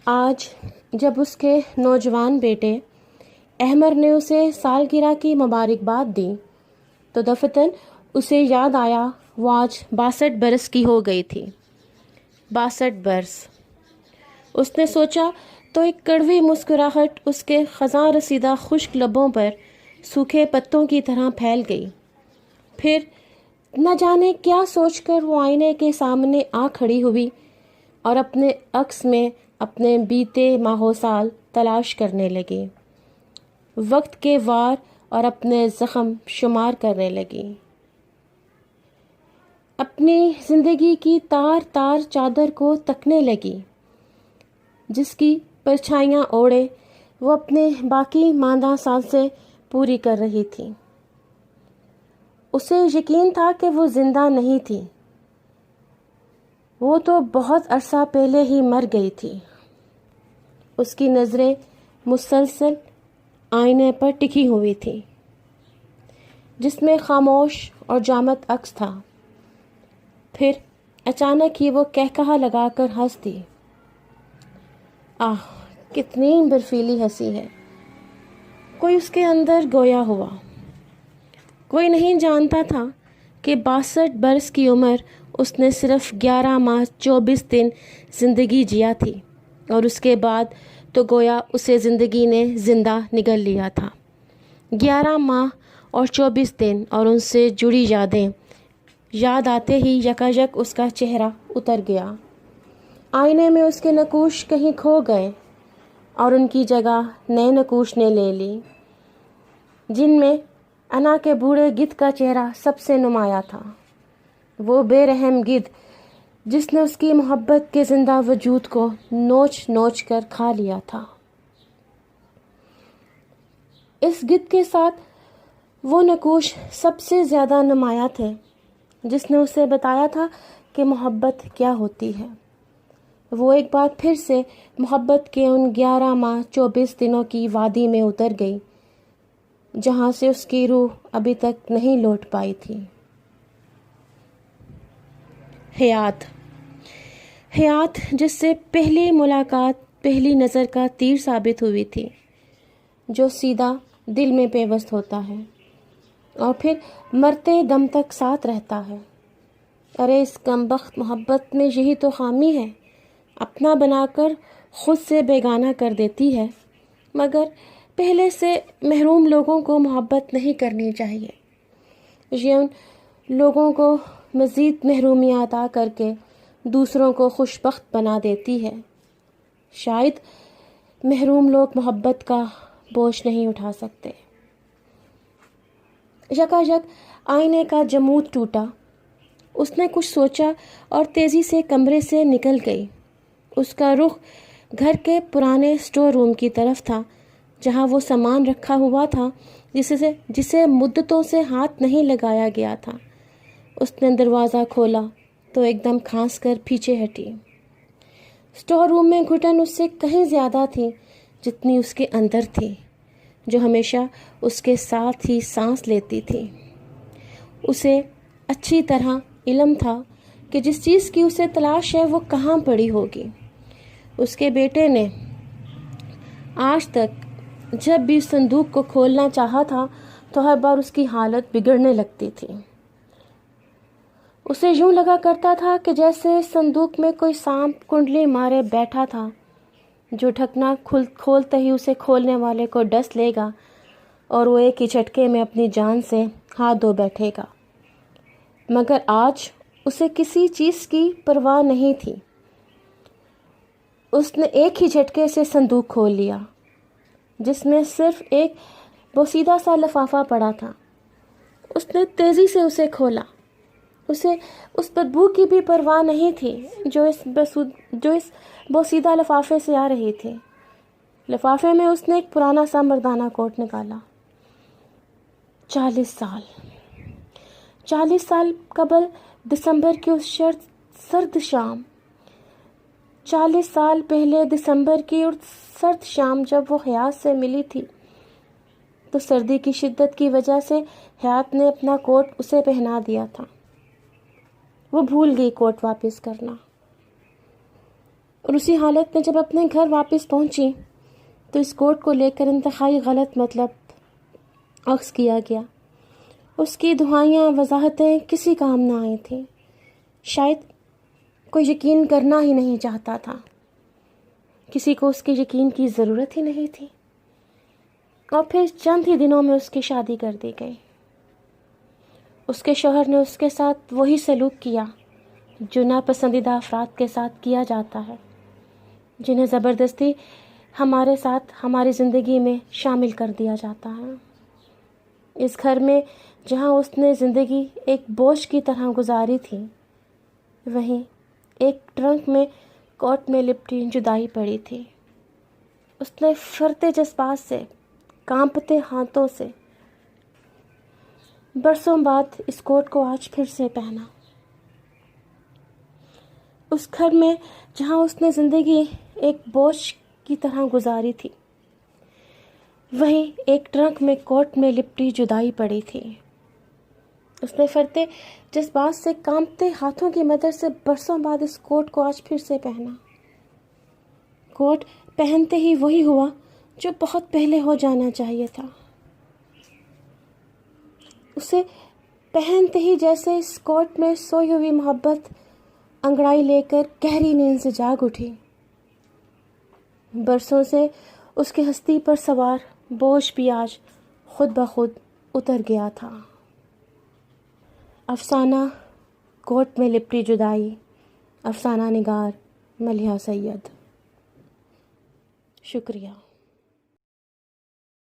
آج جب اس کے نوجوان بیٹے احمر نے اسے سالگرہ کی مبارکباد دی تو دفتن اسے یاد آیا وہ آج 62 برس کی ہو گئی تھی۔ 62 برس! اس نے سوچا تو ایک کڑوی مسکراہٹ اس کے خزاں رسیدہ خشک لبوں پر سوکھے پتوں کی طرح پھیل گئی۔ پھر نہ جانے کیا سوچ کر وہ آئینے کے سامنے آ کھڑی ہوئی اور اپنے عکس میں اپنے بیتے ماہو سال تلاش کرنے لگی، وقت کے وار اور اپنے زخم شمار کرنے لگی، اپنی زندگی کی تار تار چادر کو تکنے لگی جس کی پرچھائیاں اوڑے وہ اپنے باقی ماندہ سانسیں پوری کر رہی تھی۔ اسے یقین تھا کہ وہ زندہ نہیں تھی، وہ تو بہت عرصہ پہلے ہی مر گئی تھی۔ اس کی نظریں مسلسل آئینے پر ٹکی ہوئی تھی جس میں خاموش اور جامد عکس تھا۔ پھر اچانک ہی وہ قہقہہ لگا کر ہنس دی۔ آہ، کتنی برفیلی ہنسی ہے! کوئی اس کے اندر گویا ہوا۔ کوئی نہیں جانتا تھا کہ 62 برس کی عمر اس نے صرف 11 ماہ 24 دن زندگی جیا تھی، اور اس کے بعد تو گویا اسے زندگی نے زندہ نگل لیا تھا۔ 11 ماہ اور 24 دن اور ان سے جڑی یادیں یاد آتے ہی یکایک اس کا چہرہ اتر گیا۔ آئینے میں اس کے نقوش کہیں کھو گئے اور ان کی جگہ نئے نقوش نے لے لی، جن میں انا کے بوڑھے گدھ کا چہرہ سب سے نمایاں تھا، وہ بے رحم گدھ جس نے اس کی محبت کے زندہ وجود کو نوچ نوچ کر کھا لیا تھا۔ اس گدھ کے ساتھ وہ نقوش سب سے زیادہ نمایاں تھے جس نے اسے بتایا تھا کہ محبت کیا ہوتی ہے۔ وہ ایک بار پھر سے محبت کے ان 11 ماہ 24 دنوں کی وادی میں اتر گئی جہاں سے اس کی روح ابھی تک نہیں لوٹ پائی تھی۔ حیات جس سے پہلی ملاقات پہلی نظر کا تیر ثابت ہوئی تھی، جو سیدھا دل میں پیوست ہوتا ہے اور پھر مرتے دم تک ساتھ رہتا ہے۔ ارے اس کمبخت محبت میں یہی تو خامی ہے، اپنا بنا کر خود سے بیگانہ کر دیتی ہے۔ مگر پہلے سے محروم لوگوں کو محبت نہیں کرنی چاہیے، یہ ان لوگوں کو مزید محرومی عطا کر کے دوسروں کو خوش بخت بنا دیتی ہے۔ شاید محروم لوگ محبت کا بوجھ نہیں اٹھا سکتے۔ یکایک آئینے کا جمود ٹوٹا، اس نے کچھ سوچا اور تیزی سے کمرے سے نکل گئی۔ اس کا رخ گھر کے پرانے اسٹور روم کی طرف تھا جہاں وہ سامان رکھا ہوا تھا جسے مدتوں سے ہاتھ نہیں لگایا گیا تھا۔ اس نے دروازہ کھولا تو ایک دم کھانس کر پیچھے ہٹی۔ اسٹور روم میں گھٹن اس سے کہیں زیادہ تھی جتنی اس کے اندر تھی، جو ہمیشہ اس کے ساتھ ہی سانس لیتی تھی۔ اسے اچھی طرح علم تھا کہ جس چیز کی اسے تلاش ہے وہ کہاں پڑی ہوگی۔ اس کے بیٹے نے آج تک جب بھی صندوق کو کھولنا چاہا تھا تو ہر بار اس کی حالت بگڑنے لگتی تھی۔ اسے یوں لگا کرتا تھا کہ جیسے صندوق میں کوئی سانپ کنڈلی مارے بیٹھا تھا جو ڈھکنا کھولتے ہی اسے کھولنے والے کو ڈس لے گا اور وہ ایک ہی جھٹکے میں اپنی جان سے ہاتھ دھو بیٹھے گا۔ مگر آج اسے کسی چیز کی پرواہ نہیں تھی۔ اس نے ایک ہی جھٹکے سے صندوق کھول لیا جس میں صرف ایک بوسیدہ سا لفافہ پڑا تھا۔ اس نے تیزی سے اسے کھولا۔ اسے اس بدبو کی بھی پرواہ نہیں تھی جو اس بوسیدہ لفافے سے آ رہی تھی۔ لفافے میں اس نے ایک پرانا سا مردانہ کوٹ نکالا۔ 40 سال قبل دسمبر کی اس سرد شام، 40 سال پہلے دسمبر کی اور سرد شام جب وہ حیات سے ملی تھی تو سردی کی شدت کی وجہ سے حیات نے اپنا کوٹ اسے پہنا دیا تھا۔ وہ بھول گئی کوٹ واپس کرنا۔ اور اسی حالت میں جب اپنے گھر واپس پہنچی تو اس کوٹ کو لے کر انتہائی غلط مطلب اخذ کیا گیا۔ اس کی دعائیاں وضاحتیں کسی کام نہ آئی تھیں، شاید کوئی یقین کرنا ہی نہیں چاہتا تھا، کسی کو اس کے یقین کی ضرورت ہی نہیں تھی، اور پھر چند ہی دنوں میں اس کی شادی کر دی گئی۔ اس کے شوہر نے اس کے ساتھ وہی سلوک کیا جو ناپسندیدہ افراد کے ساتھ کیا جاتا ہے، جنہیں زبردستی ہمارے ساتھ ہماری زندگی میں شامل کر دیا جاتا ہے۔ اس گھر میں جہاں اس نے زندگی ایک بوجھ کی طرح گزاری تھی، وہیں ایک ٹرنک میں کوٹ میں لپٹی جدائی پڑی تھی۔ اس نے پھرتے جذبات سے، کانپتے ہاتھوں سے برسوں بعد اس کوٹ کو آج پھر سے پہنا۔ اس گھر میں جہاں اس نے زندگی ایک بوجھ کی طرح گزاری تھی، وہیں ایک ٹرنک میں کوٹ میں لپٹی جدائی پڑی تھی۔ اس نے پھرتے جذبات سے، کانپتے ہاتھوں کی مدد سے برسوں بعد اس کوٹ کو آج پھر سے پہنا۔ کوٹ پہنتے ہی وہی ہوا جو بہت پہلے ہو جانا چاہیے تھا۔ اسے پہنتے ہی جیسے اس کوٹ میں سوئی ہوئی محبت انگڑائی لے کر گہری نیند سے جاگ اٹھی۔ برسوں سے اس کی ہستی پر سوار بوجھ بھی آج خود بخود اتر گیا تھا۔ افسانہ کوٹ میں لپٹی جدائی، افسانہ نگار ملیحہ سید۔ شکریہ۔